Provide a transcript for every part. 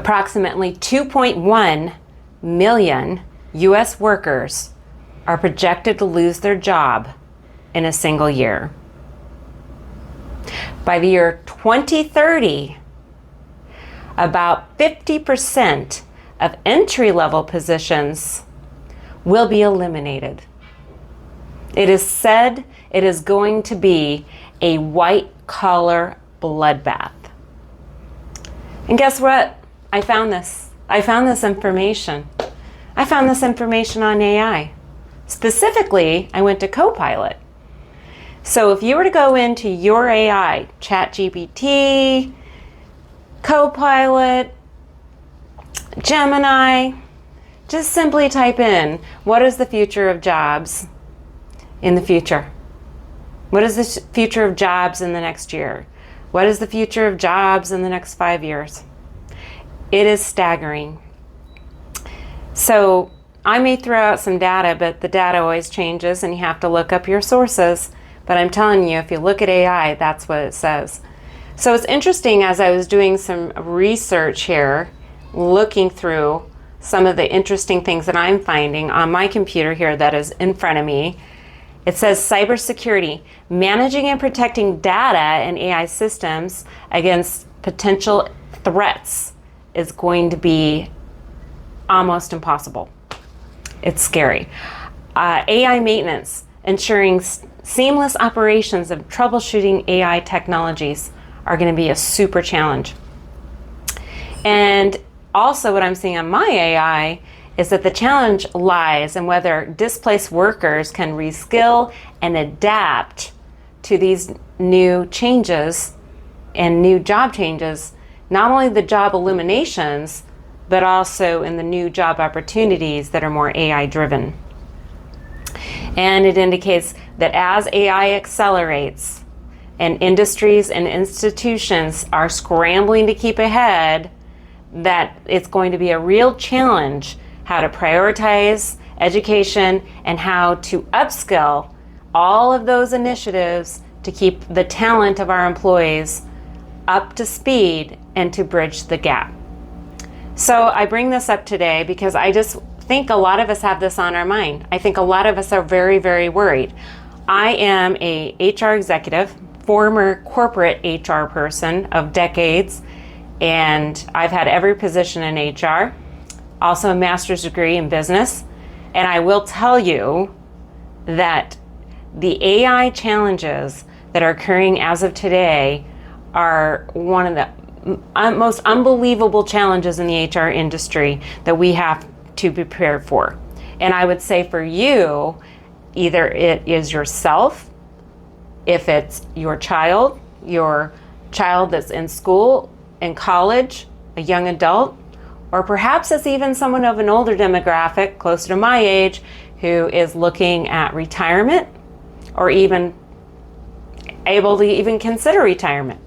Approximately 2.1 million U.S. workers are projected to lose their job in a single year. By the year 2030, about 50% of entry-level positions will be eliminated. It is said it is going to be a white-collar bloodbath. And guess what? I found this information. I found this information on AI. Specifically, I went to Copilot. So if you were to go into your AI, ChatGPT, Copilot, Gemini, just simply type in, what is the future of jobs in the future? What is the future of jobs in the next year? What is the future of jobs in the next 5 years? It is staggering. So I may throw out some data, but the data always changes and you have to look up your sources. But I'm telling you, if you look at AI, that's what it says. So it's interesting, as I was doing some research here, looking through some of the interesting things that I'm finding on my computer here that is in front of me. It says cybersecurity, managing and protecting data and AI systems against potential threats is going to be almost impossible. It's scary. AI maintenance, ensuring seamless operations of troubleshooting AI technologies are going to be a super challenge. And also what I'm seeing on my AI is that the challenge lies in whether displaced workers can reskill and adapt to these new changes and new job changes, not only the job eliminations, but also in the new job opportunities that are more AI driven. And it indicates that as AI accelerates and industries and institutions are scrambling to keep ahead, that it's going to be a real challenge how to prioritize education and how to upskill all of those initiatives to keep the talent of our employees up to speed and to bridge the gap. So I bring this up today because I just think a lot of us have this on our mind. I think a lot of us are very, very worried. I am a HR executive, former corporate HR person of decades, and I've had every position in HR, also a master's degree in business. And I will tell you that the AI challenges that are occurring as of today are one of the most unbelievable challenges in the HR industry that we have to be prepared for. And I would say for you, either it is yourself, if it's your child that's in school, in college, a young adult, or perhaps it's even someone of an older demographic, closer to my age, who is looking at retirement or even able to even consider retirement.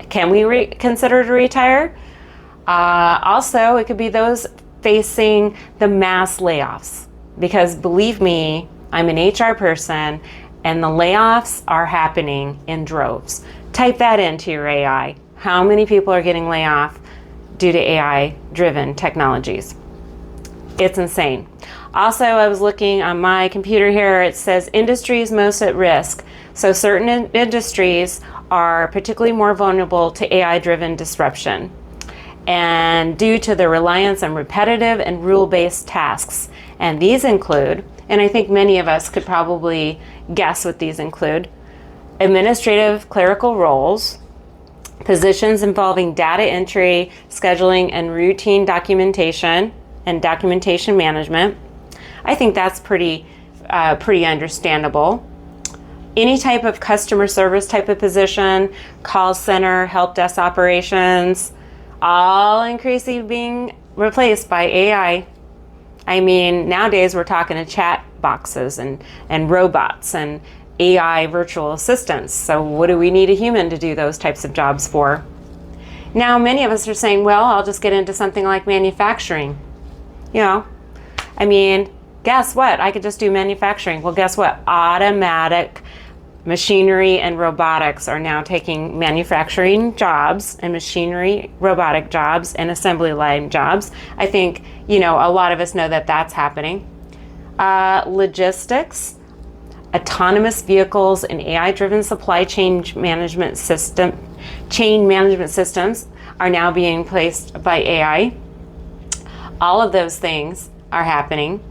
Can we consider to retire? Also, it could be those facing the mass layoffs, because believe me, I'm an HR person and the layoffs are happening in droves. Type that into your AI. How many people are getting laid off due to AI-driven technologies? It's insane. Also, I was looking on my computer here, it says industries most at risk. So certain industries are particularly more vulnerable to AI-driven disruption, and due to the reliance on repetitive and rule-based tasks. And these include, and I think many of us could probably guess what these include, administrative clerical roles, positions involving data entry, scheduling, and routine documentation and documentation management. I think that's pretty understandable. Any type of customer service type of position, call center, help desk operations, all increasingly being replaced by AI. I mean, nowadays we're talking to chat boxes and robots and AI virtual assistants. So what do we need a human to do those types of jobs for? Now, many of us are saying, well, I'll just get into something like manufacturing. You know, I mean, guess what? I could just do manufacturing. Well, guess what? Automatic machinery and robotics are now taking manufacturing jobs and machinery, robotic jobs, and assembly line jobs. I think, a lot of us know that that's happening. Logistics, autonomous vehicles, and AI-driven supply chain management systems are now being replaced by AI. All of those things are happening.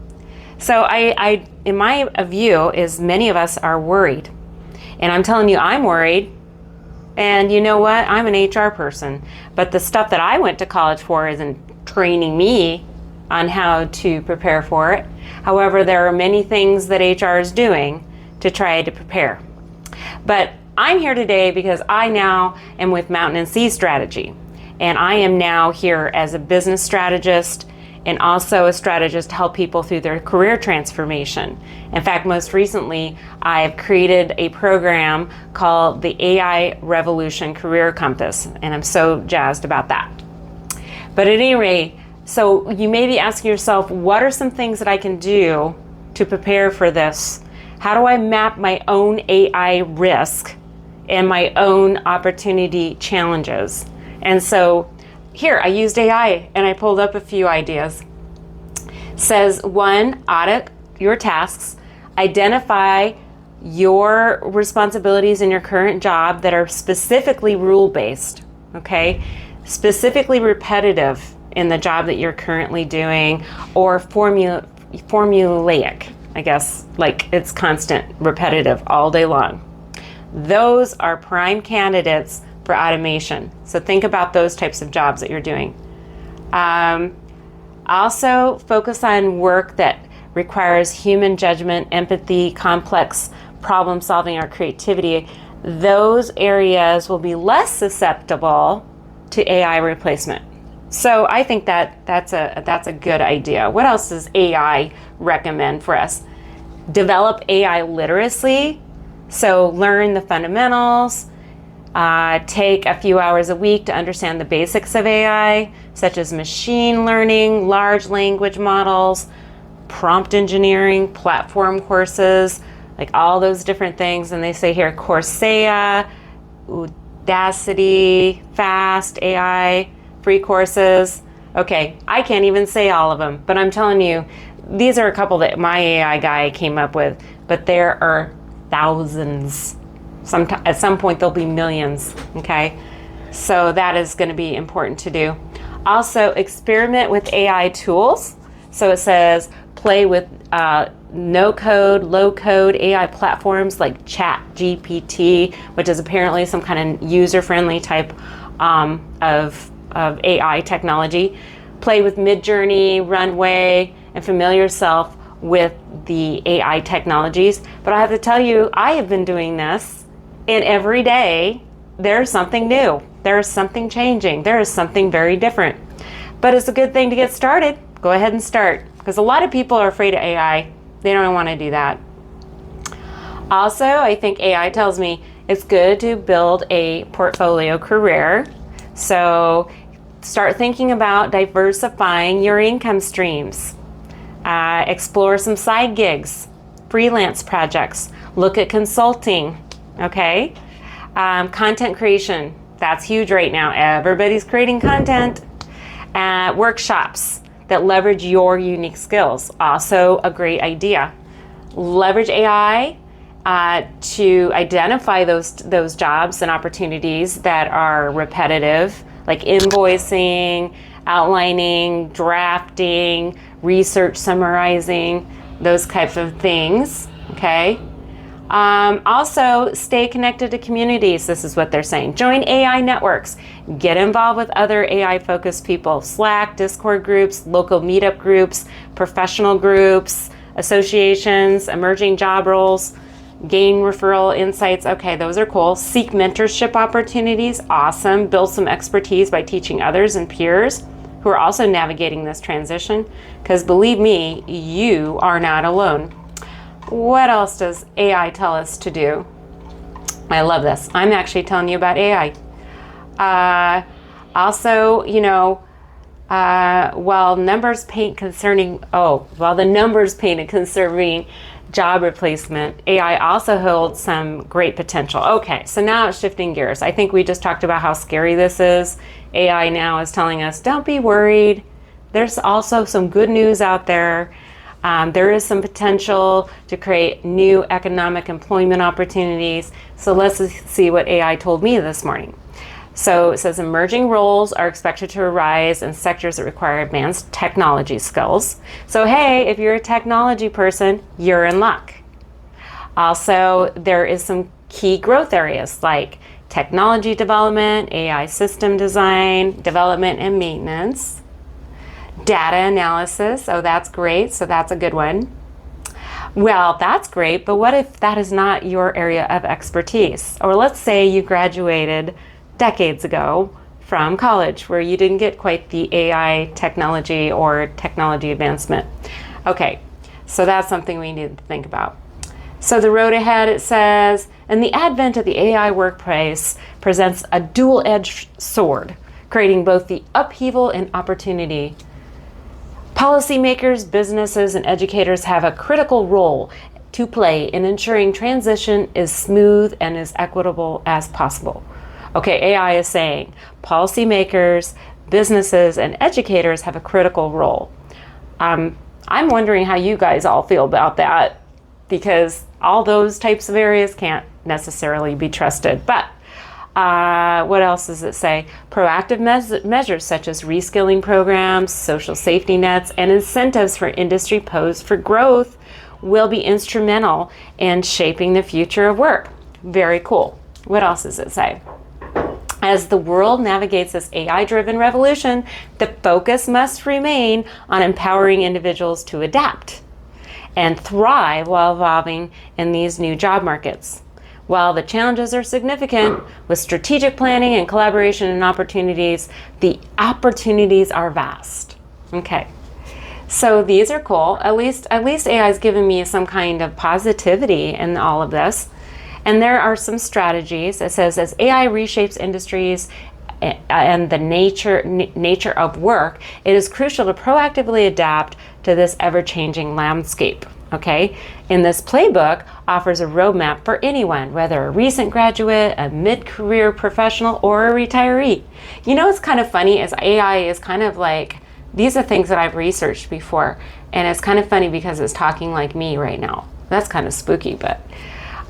So I in my view, is many of us are worried. And I'm telling you, I'm worried. And you know what? I'm an HR person. But the stuff that I went to college for isn't training me on how to prepare for it. However, there are many things that HR is doing to try to prepare. But I'm here today because I now am with Mountain and Sea Strategy. And I am now here as a business strategist and also a strategist to help people through their career transformation. In fact, most recently, I've created a program called the AI Revolution Career Compass, and I'm so jazzed about that. But at any rate, so you may be asking yourself, what are some things that I can do to prepare for this? How do I map my own AI risk and my own opportunity challenges? And so here, I used AI and I pulled up a few ideas. It says, 1, audit your tasks, identify your responsibilities in your current job that are specifically rule-based, okay? Specifically repetitive in the job that you're currently doing, or formulaic, I guess, like it's constant, repetitive all day long. Those are prime candidates for automation. So think about those types of jobs that you're doing. Also focus on work that requires human judgment, empathy, complex problem solving, or creativity. Those areas will be less susceptible to AI replacement. So I think that's a good idea. What else does AI recommend for us? Develop AI literacy. So learn the fundamentals. Take a few hours a week to understand the basics of AI, such as machine learning, large language models, prompt engineering, platform courses, like all those different things. And they say here, Coursera, Udacity, Fast AI, free courses. Okay, I can't even say all of them, but I'm telling you, these are a couple that my AI guy came up with, but there are thousands. At some point, there'll be millions, okay? So that is going to be important to do. Also, experiment with AI tools. So it says play with no-code, low-code AI platforms like ChatGPT, which is apparently some kind of user-friendly type of AI technology. Play with Midjourney, Runway, and familiar yourself with the AI technologies. But I have to tell you, I have been doing this. And every day, there's something new. There's something changing. There is something very different. But it's a good thing to get started. Go ahead and start. Because a lot of people are afraid of AI. They don't want to do that. Also, I think AI tells me it's good to build a portfolio career. So start thinking about diversifying your income streams. Explore some side gigs, freelance projects. Look at consulting. Okay, content creation, that's huge right now. Everybody's creating content. Workshops that leverage your unique skills, also a great idea. Leverage AI to identify those jobs and opportunities that are repetitive, like invoicing, outlining, drafting, research summarizing, those types of things, okay? Also, stay connected to communities. This is what they're saying. Join AI networks. Get involved with other AI-focused people. Slack, Discord groups, local meetup groups, professional groups, associations, emerging job roles, gain referral insights. Okay, those are cool. Seek mentorship opportunities. Awesome. Build some expertise by teaching others and peers who are also navigating this transition. Because believe me, you are not alone. What else does AI tell us to do? I love this. I'm actually telling you about AI. Also, while the numbers paint a concerning job replacement, AI also holds some great potential. Okay, so now it's shifting gears. I think we just talked about how scary this is. AI now is telling us, don't be worried. There's also some good news out there. There is some potential to create new economic employment opportunities. So let's see what AI told me this morning. So it says emerging roles are expected to arise in sectors that require advanced technology skills. So hey, if you're a technology person, you're in luck. Also, there is some key growth areas like technology development, AI system design, development and maintenance, data analysis. Oh, that's great. So that's a good one. Well, that's great, but what if that is not your area of expertise? Or let's say you graduated decades ago from college where you didn't get quite the AI technology or technology advancement. Okay, so that's something we need to think about. So the road ahead, it says, and the advent of the AI workplace presents a dual-edged sword, creating both the upheaval and opportunity. Policymakers, businesses, and educators have a critical role to play in ensuring transition is smooth and as equitable as possible. Okay, AI is saying policymakers, businesses, and educators have a critical role. I'm wondering how you guys all feel about that, because all those types of areas can't necessarily be trusted. But what else does it say? Proactive measures such as reskilling programs, social safety nets, and incentives for industry posed for growth will be instrumental in shaping the future of work. Very cool. What else does it say? As the world navigates this AI-driven revolution, the focus must remain on empowering individuals to adapt and thrive while evolving in these new job markets. While the challenges are significant, with strategic planning and collaboration and opportunities, the opportunities are vast. Okay, so these are cool. At least AI is giving me some kind of positivity in all of this. And there are some strategies. It says, as AI reshapes industries and the nature of work, it is crucial to proactively adapt to this ever-changing landscape. Okay, and this playbook offers a roadmap for anyone, whether a recent graduate, a mid-career professional, or a retiree. You know, it's kind of funny as AI is kind of like, these are things that I've researched before, and it's kind of funny because it's talking like me right now. That's kind of spooky, but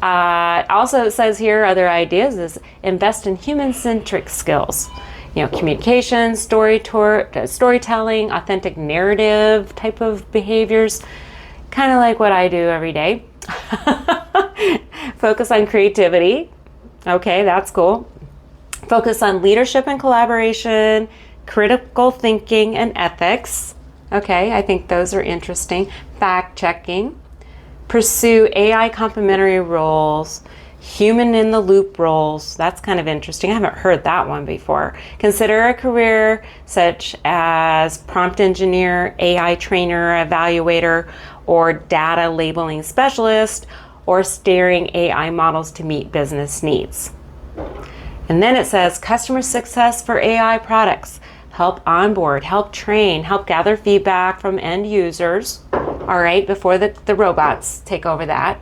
also it says here, other ideas is invest in human-centric skills. You know, communication, storytelling, authentic narrative type of behaviors, kind of like what I do every day. Focus on creativity. Okay, that's cool. Focus on leadership and collaboration, critical thinking and ethics. Okay, I think those are interesting. Fact checking. Pursue AI complementary roles, human in the loop roles. That's kind of interesting. I haven't heard that one before. Consider a career such as prompt engineer, AI trainer, evaluator, or data labeling specialist, or steering AI models to meet business needs. And then it says customer success for AI products. Help onboard, help train, help gather feedback from end users, all right, before the robots take over that.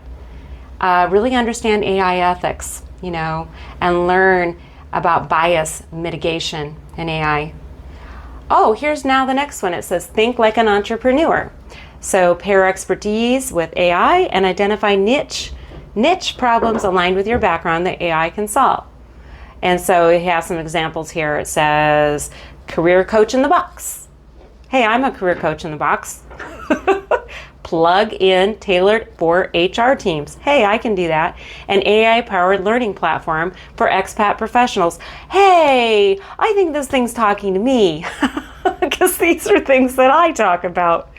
Really understand AI ethics, you know, and learn about bias mitigation in AI. Oh, here's now the next one. It says think like an entrepreneur. So pair expertise with AI and identify niche problems aligned with your background that AI can solve. And so it has some examples here. It says career coach in the box. Hey, I'm a career coach in the box. Plug in tailored for HR teams. Hey, I can do that. An AI-powered learning platform for expat professionals. Hey, I think this thing's talking to me because these are things that I talk about.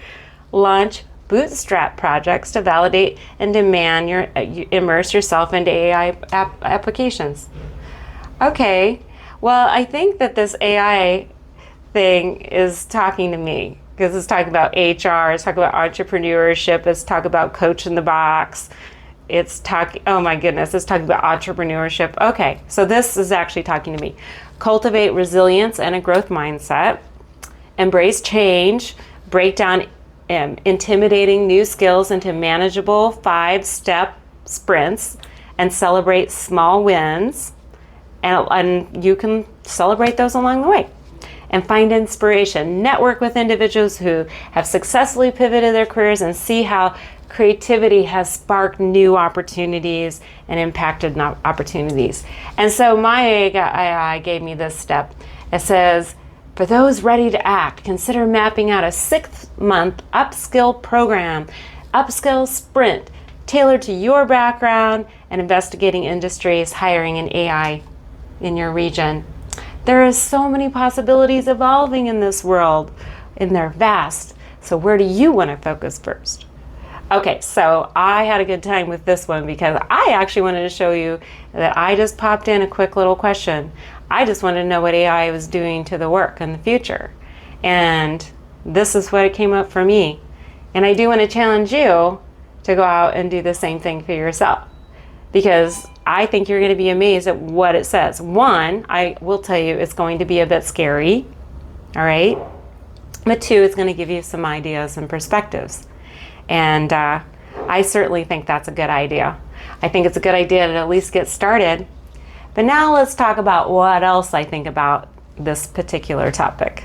Launch bootstrap projects to validate and demand immerse yourself into AI applications. Okay, well, I think that this AI thing is talking to me because it's talking about HR, it's talking about entrepreneurship, it's talking about coach in the box, it's talking, oh my goodness, it's talking about entrepreneurship. Okay, so this is actually talking to me. Cultivate resilience and a growth mindset, embrace change, break down intimidating new skills into manageable 5-step sprints and celebrate small wins. And you can celebrate those along the way. And find inspiration. Network with individuals who have successfully pivoted their careers and see how creativity has sparked new opportunities and impacted opportunities. And so my AI gave me this step. It says, for those ready to act, consider mapping out a 6-month upskill program, upskill sprint, tailored to your background and investigating industries hiring in AI in your region. There is so many possibilities evolving in this world, and they're vast. So where do you want to focus first? Okay, so I had a good time with this one because I actually wanted to show you that I just popped in a quick little question. I just wanted to know what AI was doing to the work in the future. And this is what it came up for me. And I do want to challenge you to go out and do the same thing for yourself, because I think you're going to be amazed at what it says. One, I will tell you it's going to be a bit scary, all right? But two, it's going to give you some ideas and perspectives. And I certainly think that's a good idea. I think it's a good idea to at least get started. But now let's talk about what else I think about this particular topic.